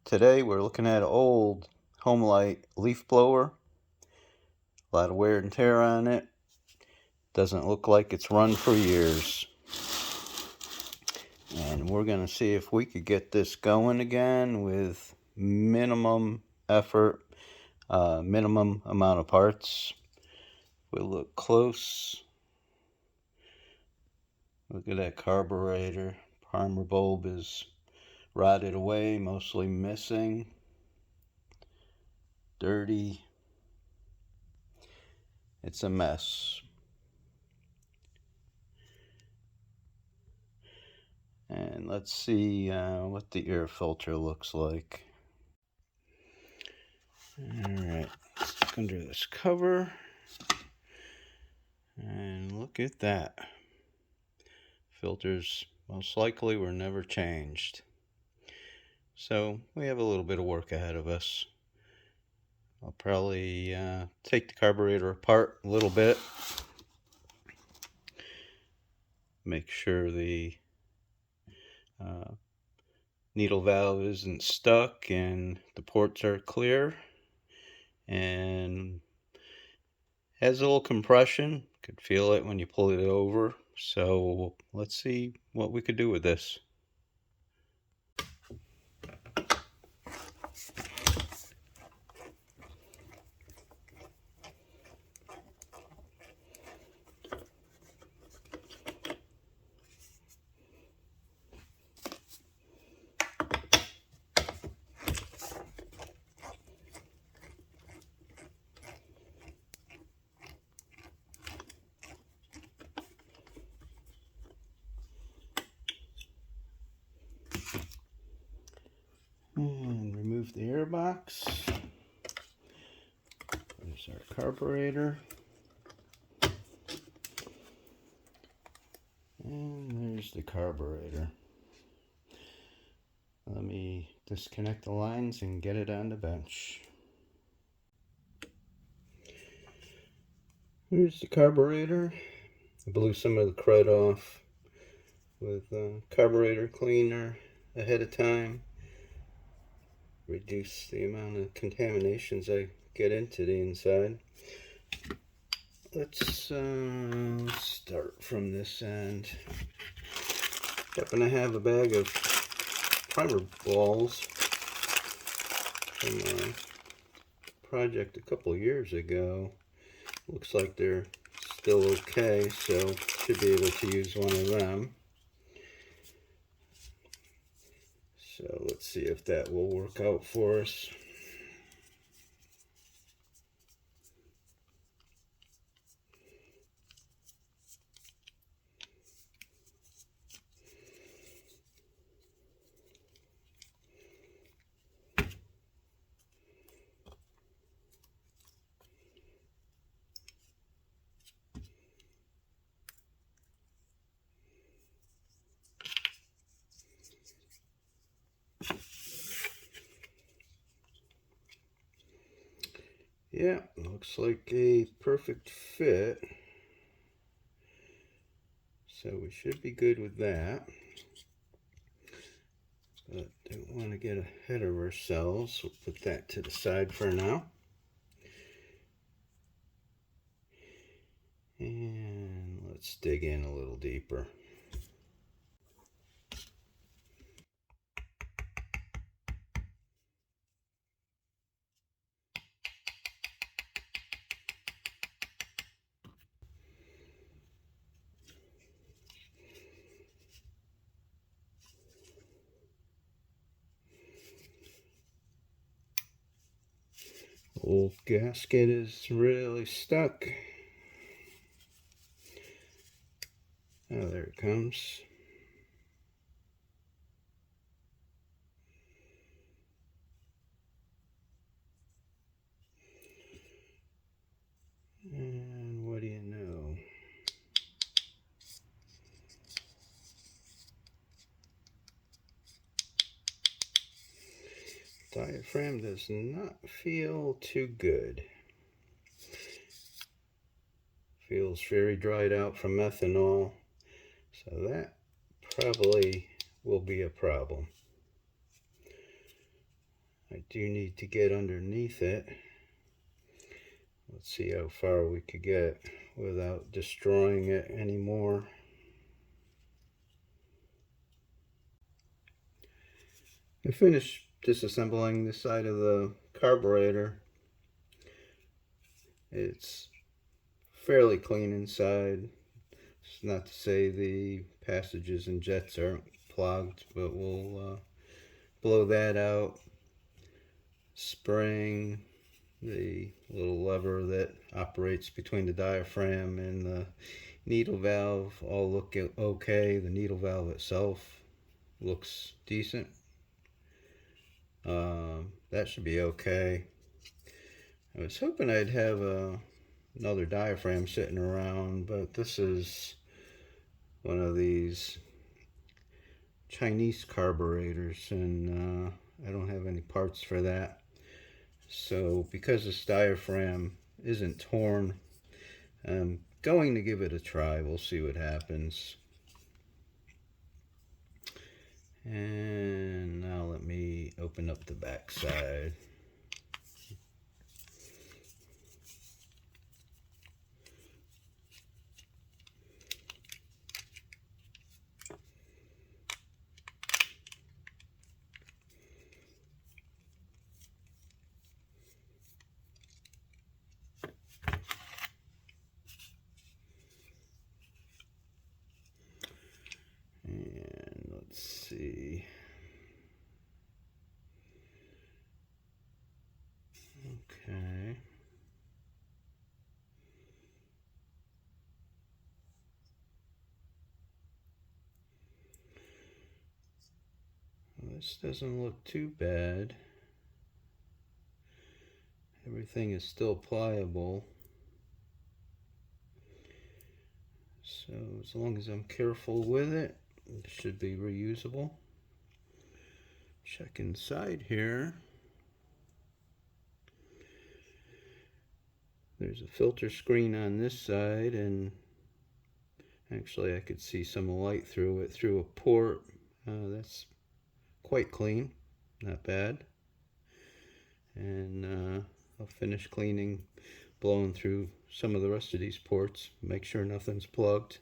Today we're looking at an old Homelite Leaf Blower. A lot of wear and tear on it. Doesn't look like it's run for years. And we're going to see if we could get this going again with minimum effort, minimum amount of parts. We'll look close. Look at that carburetor. Primer bulb is rotted away, mostly missing. Dirty. It's a mess. And let's see what the air filter looks like. Alright, look under this cover. And look at that. Filters most likely were never changed. So we have a little bit of work ahead of us. I'll probably take the carburetor apart a little bit. Make sure the needle valve isn't stuck and the ports are clear. And has a little compression. Could feel it when you pull it over. So let's see what we could do with this. And remove the air box. There's our carburetor. And there's the carburetor. Let me disconnect the lines and get it on the bench. Here's the carburetor. I blew some of the crud off with carburetor cleaner ahead of time. Reduce the amount of contaminations I get into the inside. Let's start from this end. Happen to have a bag of primer balls from a project a couple of years ago. Looks like they're still okay, so should be able to use one of them. So let's see if that will work out for us. Yeah, looks like a perfect fit. So we should be good with that. But don't want to get ahead of ourselves. We'll put that to the side for now. And let's dig in a little deeper. Old gasket is really stuck. Oh, there it comes. And what do you know? Diaphragm does not feel too good. Feels very dried out from methanol, so that probably will be a problem. I do need to get underneath it. Let's see how far we could get without destroying it anymore. I finished disassembling this side of the carburetor. It's fairly clean inside. It's not to say the passages and jets aren't clogged, but we'll blow that out. Spring, the little lever that operates between the diaphragm and the needle valve all look okay. The needle valve itself looks decent. That should be okay. I was hoping I'd have another diaphragm sitting around, but this is one of these Chinese carburetors, and I don't have any parts for that. So because this diaphragm isn't torn, I'm going to give it a try. We'll see what happens. And now let me open up the back side. And let's see. Okay. Well, this doesn't look too bad. Everything is still pliable. So as long as I'm careful with it, it should be reusable. Check inside here. There's a filter screen on this side, and actually I could see some light through it through a port. That's quite clean, not bad. And I'll finish cleaning, blowing through some of the rest of these ports, make sure nothing's plugged.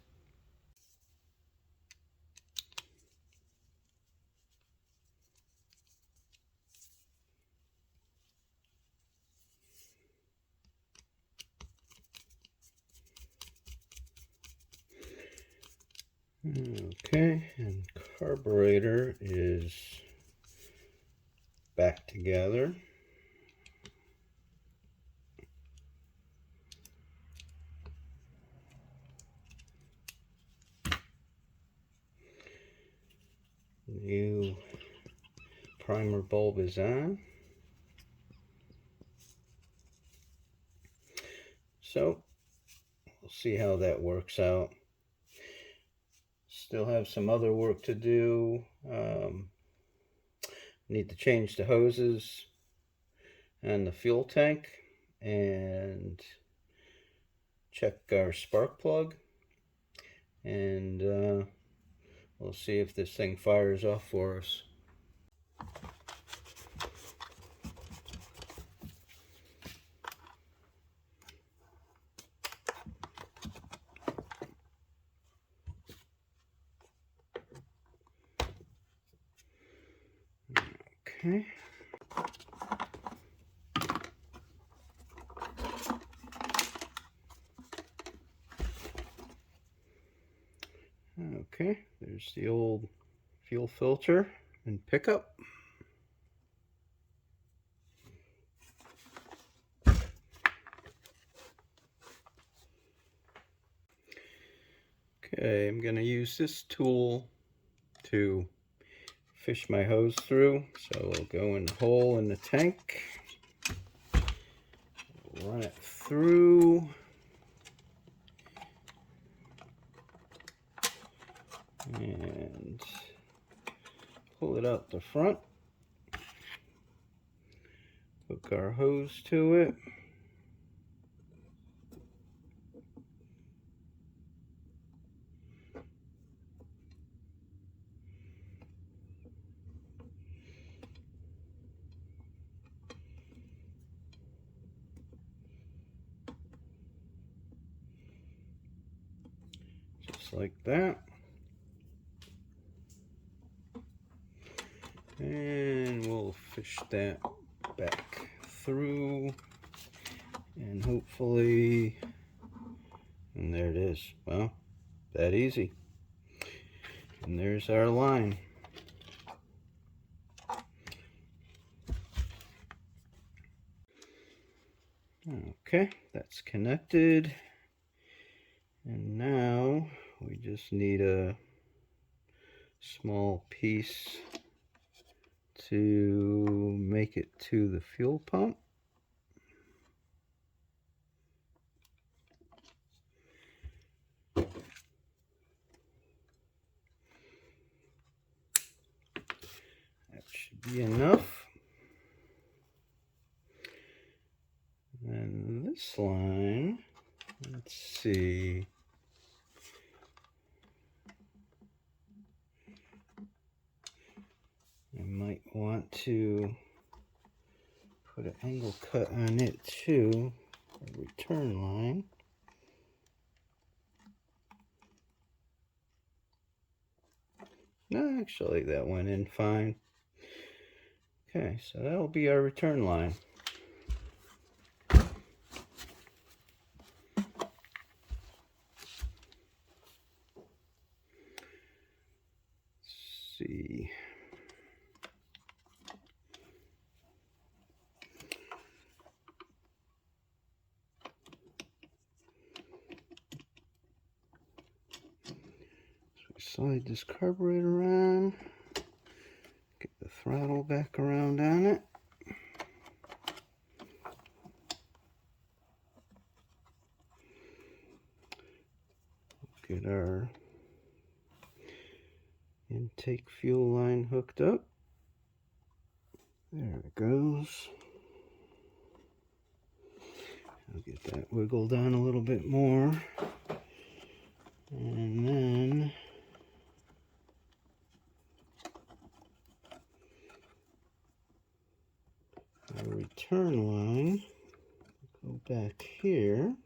Okay, and carburetor is back together. New primer bulb is on. So we'll see how that works out. Still have some other work to do. Need to change the hoses and the fuel tank and check our spark plug, and we'll see if this thing fires off for us. Okay. Okay, there's the old fuel filter and pickup. Okay, I'm going to use this tool to fish my hose through. So we'll go in the hole in the tank, run it through, and pull it out the front, hook our hose to it. like that. And we'll fish that back through, and hopefully, and there it is. Well, that easy. And there's our line. Okay, that's connected. And now we just need a small piece to make it to the fuel pump. That should be enough. And this line, let's see. I might want to put an angle cut on it too, a return line. No, actually that went in fine. Okay, so that'll be our return line. Let's see. Slide this carburetor on, get the throttle back around on it. Get our intake fuel line hooked up. There it goes. I'll get that wiggled on a little bit more. And then our return line, go back here.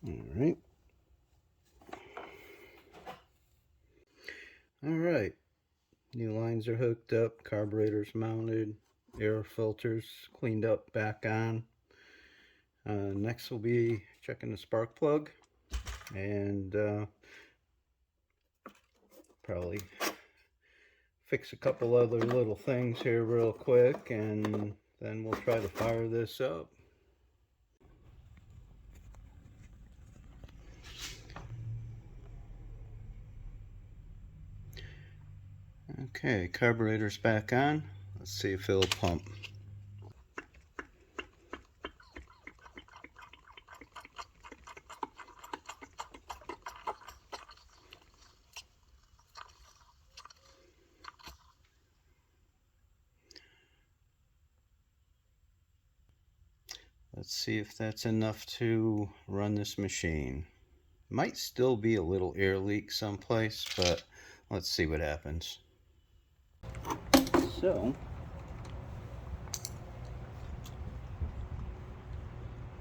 Alright. Alright. New lines are hooked up, carburetors mounted, air filters cleaned up back on. Next we'll be checking the spark plug and probably fix a couple other little things here real quick, and then we'll try to fire this up. Okay, carburetor's back on. Let's see if it'll pump. Let's see if that's enough to run this machine. Might still be a little air leak someplace, but let's see what happens. So,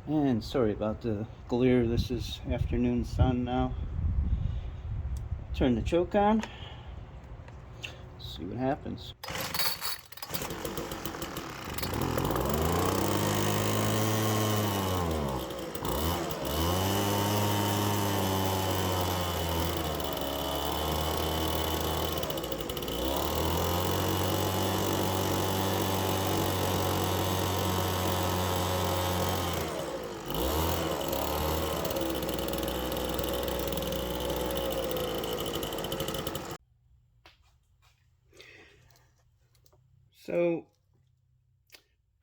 and sorry about the glare, this is afternoon sun now. Turn the choke on, see what happens. So,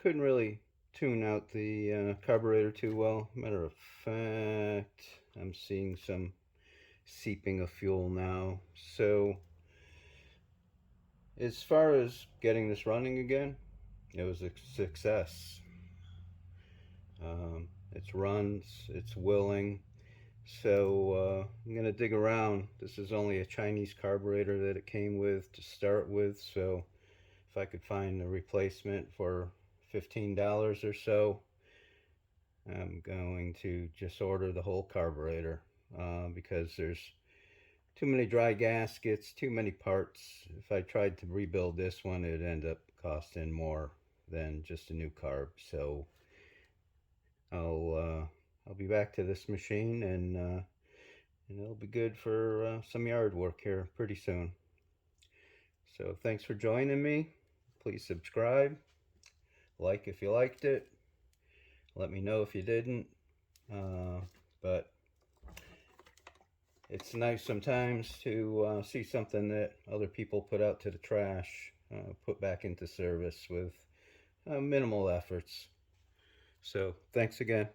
couldn't really tune out the carburetor too well. Matter of fact, I'm seeing some seeping of fuel now. So, as far as getting this running again, it was a success. It runs, it's willing. So I'm going to dig around. This is only a Chinese carburetor that it came with to start with, so if I could find a replacement for $15 or so, I'm going to just order the whole carburetor because there's too many dry gaskets, too many parts. If I tried to rebuild this one, it'd end up costing more than just a new carb. So I'll be back to this machine, and it'll be good for some yard work here pretty soon. So thanks for joining me. Please subscribe, like if you liked it, let me know if you didn't. But it's nice sometimes to see something that other people put out to the trash, put back into service with minimal efforts. So thanks again.